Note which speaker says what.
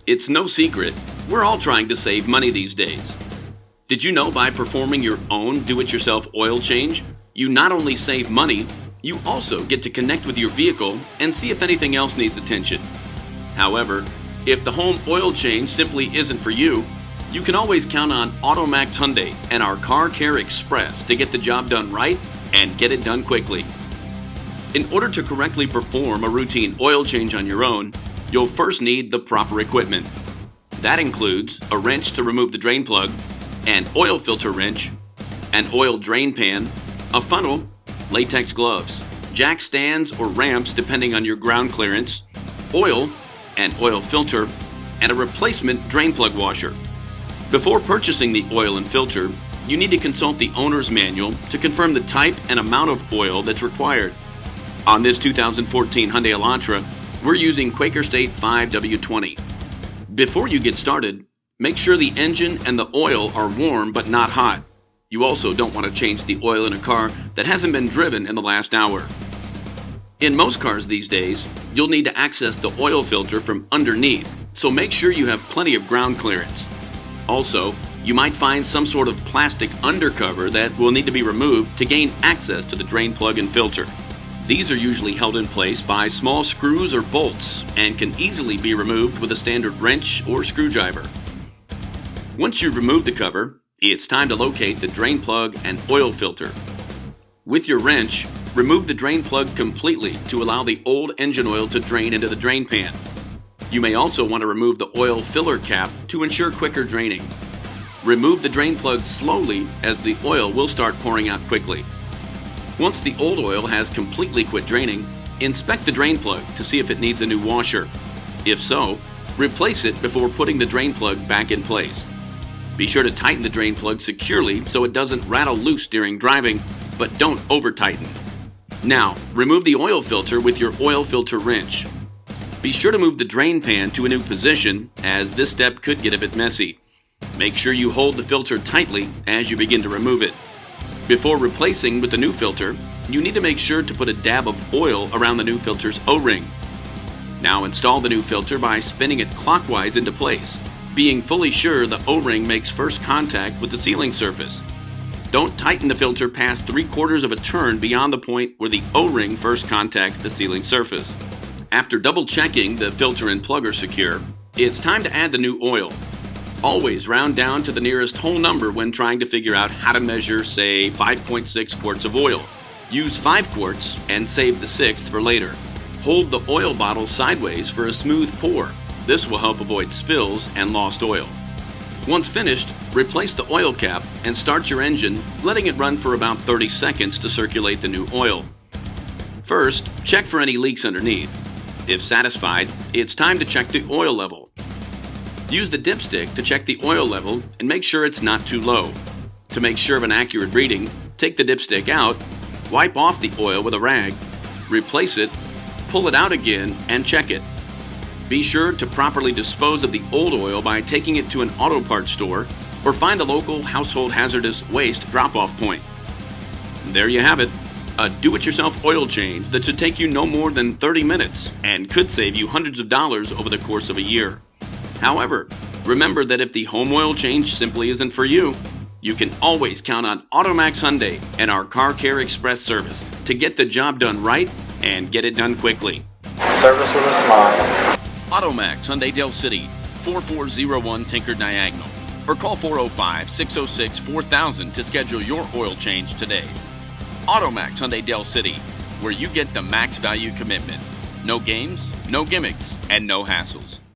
Speaker 1: It's no secret, we're all trying to save money these days. Did you know by performing your own do-it-yourself oil change, you not only save money, you also get to connect with your vehicle and see if anything else needs attention. However, if the home oil change simply isn't for you, you can always count on AutoMax Hyundai and our Car Care Express to get the job done right and get it done quickly. In order to correctly perform a routine oil change on your own, you'll first need the proper equipment. That includes a wrench to remove the drain plug, an oil filter wrench, an oil drain pan, a funnel, latex gloves, jack stands or ramps depending on your ground clearance, oil, an oil filter, and a replacement drain plug washer. Before purchasing the oil and filter, you need to consult the owner's manual to confirm the type and amount of oil that's required. On this 2014 Hyundai Elantra, we're using Quaker State 5W20. Before you get started, make sure the engine and the oil are warm but not hot. You also don't want to change the oil in a car that hasn't been driven in the last hour. In most cars these days, you'll need to access the oil filter from underneath, so make sure you have plenty of ground clearance. Also, you might find some sort of plastic undercover that will need to be removed to gain access to the drain plug and filter. These are usually held in place by small screws or bolts and can easily be removed with a standard wrench or screwdriver. Once you've removed the cover, it's time to locate the drain plug and oil filter. With your wrench, remove the drain plug completely to allow the old engine oil to drain into the drain pan. You may also want to remove the oil filler cap to ensure quicker draining. Remove the drain plug slowly as the oil will start pouring out quickly. Once the old oil has completely quit draining, inspect the drain plug to see if it needs a new washer. If so, replace it before putting the drain plug back in place. Be sure to tighten the drain plug securely so it doesn't rattle loose during driving, but don't over-tighten. Now, remove the oil filter with your oil filter wrench. Be sure to move the drain pan to a new position, as this step could get a bit messy. Make sure you hold the filter tightly as you begin to remove it. Before replacing with the new filter, you need to make sure to put a dab of oil around the new filter's O-ring. Now install the new filter by spinning it clockwise into place, being fully sure the O-ring makes first contact with the sealing surface. Don't tighten the filter past 3/4 of a turn beyond the point where the O-ring first contacts the sealing surface. After double checking the filter and plug are secure, it's time to add the new oil. Always round down to the nearest whole number when trying to figure out how to measure, say, 5.6 quarts of oil. Use 5 quarts and save the 6th for later. Hold the oil bottle sideways for a smooth pour. This will help avoid spills and lost oil. Once finished, replace the oil cap and start your engine, letting it run for about 30 seconds to circulate the new oil. First, check for any leaks underneath. If satisfied, it's time to check the oil level. Use the dipstick to check the oil level and make sure it's not too low. To make sure of an accurate reading, take the dipstick out, wipe off the oil with a rag, replace it, pull it out again, and check it. Be sure to properly dispose of the old oil by taking it to an auto parts store or find a local household hazardous waste drop-off point. There you have it, a do-it-yourself oil change that should take you no more than 30 minutes and could save you hundreds of dollars over the course of a year. However, remember that if the home oil change simply isn't for you, you can always count on AutoMax Hyundai and our Car Care Express service to get the job done right and get it done quickly.
Speaker 2: Service with a smile.
Speaker 1: AutoMax Hyundai Dell City, 4401 Tinker Diagonal, or call 405-606-4000 to schedule your oil change today. AutoMax Hyundai Dell City, where you get the max value commitment. No games, no gimmicks, and no hassles.